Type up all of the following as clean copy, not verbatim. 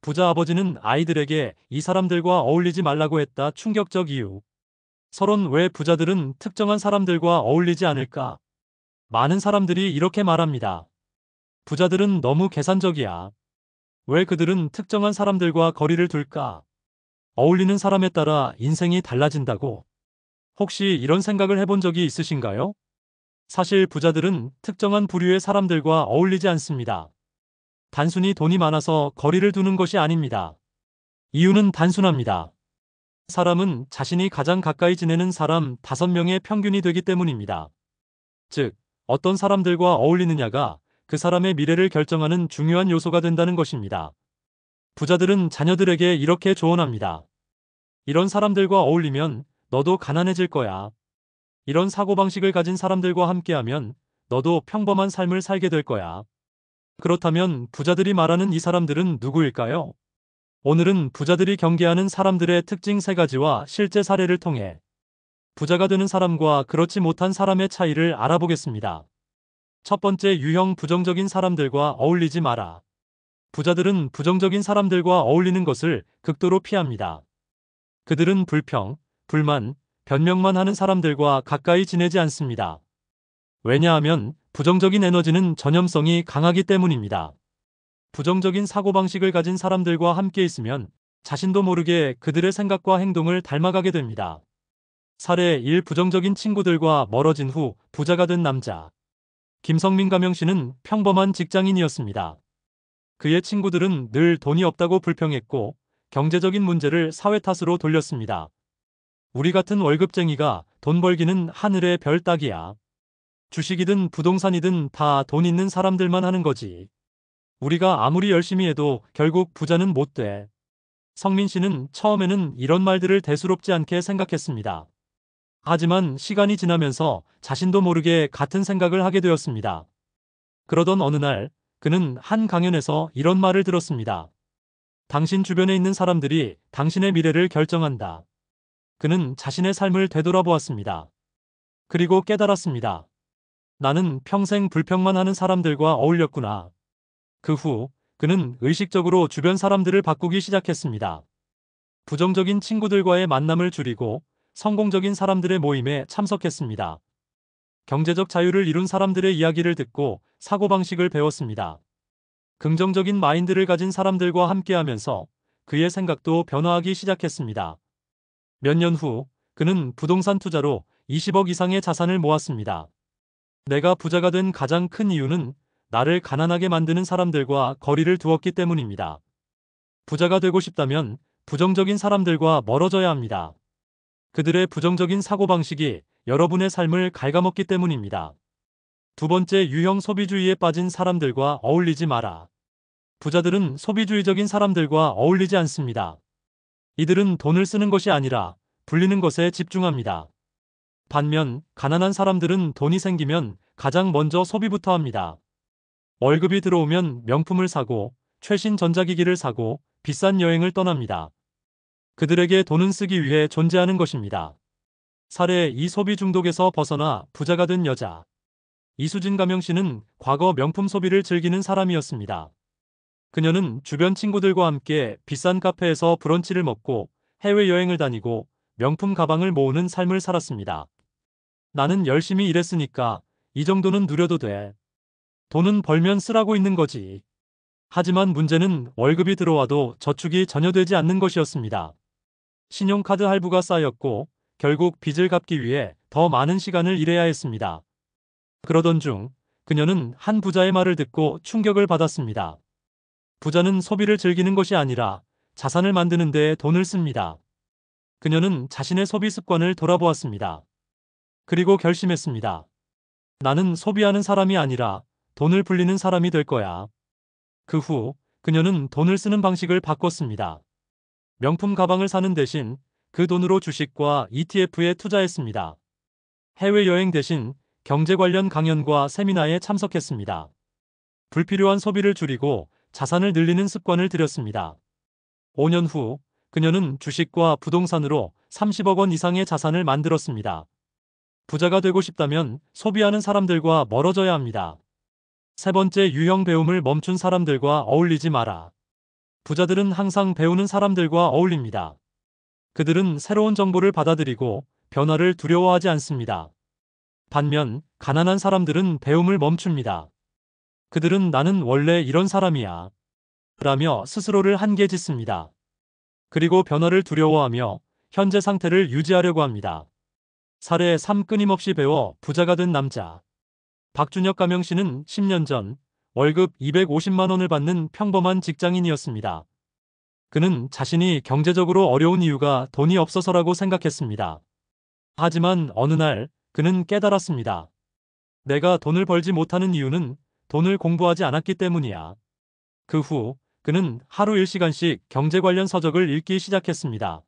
부자 아버지는 아이들에게 이 사람들과 어울리지 말라고 했다. 충격적 이유. 서론 왜 부자들은 특정한 사람들과 어울리지 않을까? 많은 사람들이 이렇게 말합니다. 부자들은 너무 계산적이야. 왜 그들은 특정한 사람들과 거리를 둘까? 어울리는 사람에 따라 인생이 달라진다고. 혹시 이런 생각을 해본 적이 있으신가요? 사실 부자들은 특정한 부류의 사람들과 어울리지 않습니다. 단순히 돈이 많아서 거리를 두는 것이 아닙니다. 이유는 단순합니다. 사람은 자신이 가장 가까이 지내는 사람 5명의 평균이 되기 때문입니다. 즉, 어떤 사람들과 어울리느냐가 그 사람의 미래를 결정하는 중요한 요소가 된다는 것입니다. 부자들은 자녀들에게 이렇게 조언합니다. 이런 사람들과 어울리면 너도 가난해질 거야. 이런 사고방식을 가진 사람들과 함께하면 너도 평범한 삶을 살게 될 거야. 그렇다면 부자들이 말하는 이 사람들은 누구일까요? 오늘은 부자들이 경계하는 사람들의 특징 3가지와 실제 사례를 통해 부자가 되는 사람과 그렇지 못한 사람의 차이를 알아보겠습니다. 첫 번째 유형 부정적인 사람들과 어울리지 마라. 부자들은 부정적인 사람들과 어울리는 것을 극도로 피합니다. 그들은 불평, 불만, 변명만 하는 사람들과 가까이 지내지 않습니다. 왜냐하면 부정적인 에너지는 전염성이 강하기 때문입니다. 부정적인 사고방식을 가진 사람들과 함께 있으면 자신도 모르게 그들의 생각과 행동을 닮아가게 됩니다. 사례 1. 부정적인 친구들과 멀어진 후 부자가 된 남자. 김성민 가명씨는 평범한 직장인이었습니다. 그의 친구들은 늘 돈이 없다고 불평했고 경제적인 문제를 사회 탓으로 돌렸습니다. 우리 같은 월급쟁이가 돈 벌기는 하늘의 별 따기야. 주식이든 부동산이든 다 돈 있는 사람들만 하는 거지. 우리가 아무리 열심히 해도 결국 부자는 못 돼. 성민 씨는 처음에는 이런 말들을 대수롭지 않게 생각했습니다. 하지만 시간이 지나면서 자신도 모르게 같은 생각을 하게 되었습니다. 그러던 어느 날 그는 한 강연에서 이런 말을 들었습니다. 당신 주변에 있는 사람들이 당신의 미래를 결정한다. 그는 자신의 삶을 되돌아보았습니다. 그리고 깨달았습니다. 나는 평생 불평만 하는 사람들과 어울렸구나. 그 후 그는 의식적으로 주변 사람들을 바꾸기 시작했습니다. 부정적인 친구들과의 만남을 줄이고 성공적인 사람들의 모임에 참석했습니다. 경제적 자유를 이룬 사람들의 이야기를 듣고 사고방식을 배웠습니다. 긍정적인 마인드를 가진 사람들과 함께하면서 그의 생각도 변화하기 시작했습니다. 몇 년 후 그는 부동산 투자로 20억 이상의 자산을 모았습니다. 내가 부자가 된 가장 큰 이유는 나를 가난하게 만드는 사람들과 거리를 두었기 때문입니다. 부자가 되고 싶다면 부정적인 사람들과 멀어져야 합니다. 그들의 부정적인 사고방식이 여러분의 삶을 갉아먹기 때문입니다. 두 번째 유형 소비주의에 빠진 사람들과 어울리지 마라. 부자들은 소비주의적인 사람들과 어울리지 않습니다. 이들은 돈을 쓰는 것이 아니라 불리는 것에 집중합니다. 반면 가난한 사람들은 돈이 생기면 가장 먼저 소비부터 합니다. 월급이 들어오면 명품을 사고 최신 전자기기를 사고 비싼 여행을 떠납니다. 그들에게 돈은 쓰기 위해 존재하는 것입니다. 사례 2. 소비 중독에서 벗어나 부자가 된 여자. 이수진 가명씨는 과거 명품 소비를 즐기는 사람이었습니다. 그녀는 주변 친구들과 함께 비싼 카페에서 브런치를 먹고 해외여행을 다니고 명품 가방을 모으는 삶을 살았습니다. 나는 열심히 일했으니까 이 정도는 누려도 돼. 돈은 벌면 쓰라고 있는 거지. 하지만 문제는 월급이 들어와도 저축이 전혀 되지 않는 것이었습니다. 신용카드 할부가 쌓였고 결국 빚을 갚기 위해 더 많은 시간을 일해야 했습니다. 그러던 중 그녀는 한 부자의 말을 듣고 충격을 받았습니다. 부자는 소비를 즐기는 것이 아니라 자산을 만드는 데 돈을 씁니다. 그녀는 자신의 소비 습관을 돌아보았습니다. 그리고 결심했습니다. 나는 소비하는 사람이 아니라 돈을 불리는 사람이 될 거야. 그 후 그녀는 돈을 쓰는 방식을 바꿨습니다. 명품 가방을 사는 대신 그 돈으로 주식과 ETF에 투자했습니다. 해외여행 대신 경제 관련 강연과 세미나에 참석했습니다. 불필요한 소비를 줄이고 자산을 늘리는 습관을 들였습니다. 5년 후 그녀는 주식과 부동산으로 30억 원 이상의 자산을 만들었습니다. 부자가 되고 싶다면 소비하는 사람들과 멀어져야 합니다. 세 번째 유형 배움을 멈춘 사람들과 어울리지 마라. 부자들은 항상 배우는 사람들과 어울립니다. 그들은 새로운 정보를 받아들이고 변화를 두려워하지 않습니다. 반면 가난한 사람들은 배움을 멈춥니다. 그들은 나는 원래 이런 사람이야 라며 스스로를 한계 짓습니다. 그리고 변화를 두려워하며 현재 상태를 유지하려고 합니다. 사례 3. 끊임없이 배워 부자가 된 남자. 박준혁 가명씨는 10년 전 월급 250만 원을 받는 평범한 직장인이었습니다. 그는 자신이 경제적으로 어려운 이유가 돈이 없어서라고 생각했습니다. 하지만 어느 날 그는 깨달았습니다. 내가 돈을 벌지 못하는 이유는 돈을 공부하지 않았기 때문이야. 그 후 그는 하루 1시간씩 경제 관련 서적을 읽기 시작했습니다.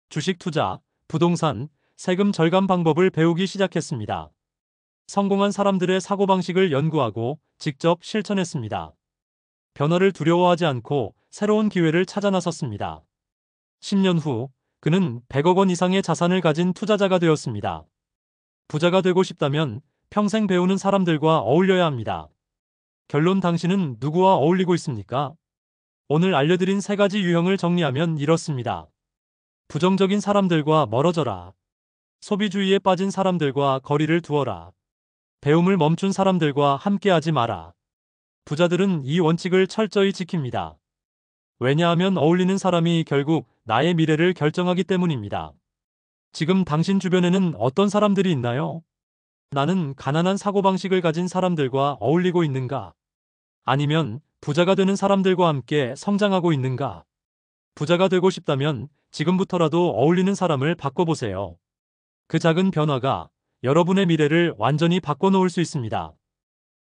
주식 투자, 부동산, 세금 절감 방법을 배우기 시작했습니다. 성공한 사람들의 사고방식을 연구하고 직접 실천했습니다. 변화를 두려워하지 않고 새로운 기회를 찾아 나섰습니다. 10년 후 그는 100억 원 이상의 자산을 가진 투자자가 되었습니다. 부자가 되고 싶다면 평생 배우는 사람들과 어울려야 합니다. 결론, 당신은 누구와 어울리고 있습니까? 오늘 알려드린 3가지 유형을 정리하면 이렇습니다. 부정적인 사람들과 멀어져라. 소비주의에 빠진 사람들과 거리를 두어라. 배움을 멈춘 사람들과 함께하지 마라. 부자들은 이 원칙을 철저히 지킵니다. 왜냐하면 어울리는 사람이 결국 나의 미래를 결정하기 때문입니다. 지금 당신 주변에는 어떤 사람들이 있나요? 나는 가난한 사고방식을 가진 사람들과 어울리고 있는가? 아니면 부자가 되는 사람들과 함께 성장하고 있는가? 부자가 되고 싶다면 지금부터라도 어울리는 사람을 바꿔보세요. 그 작은 변화가 여러분의 미래를 완전히 바꿔놓을 수 있습니다.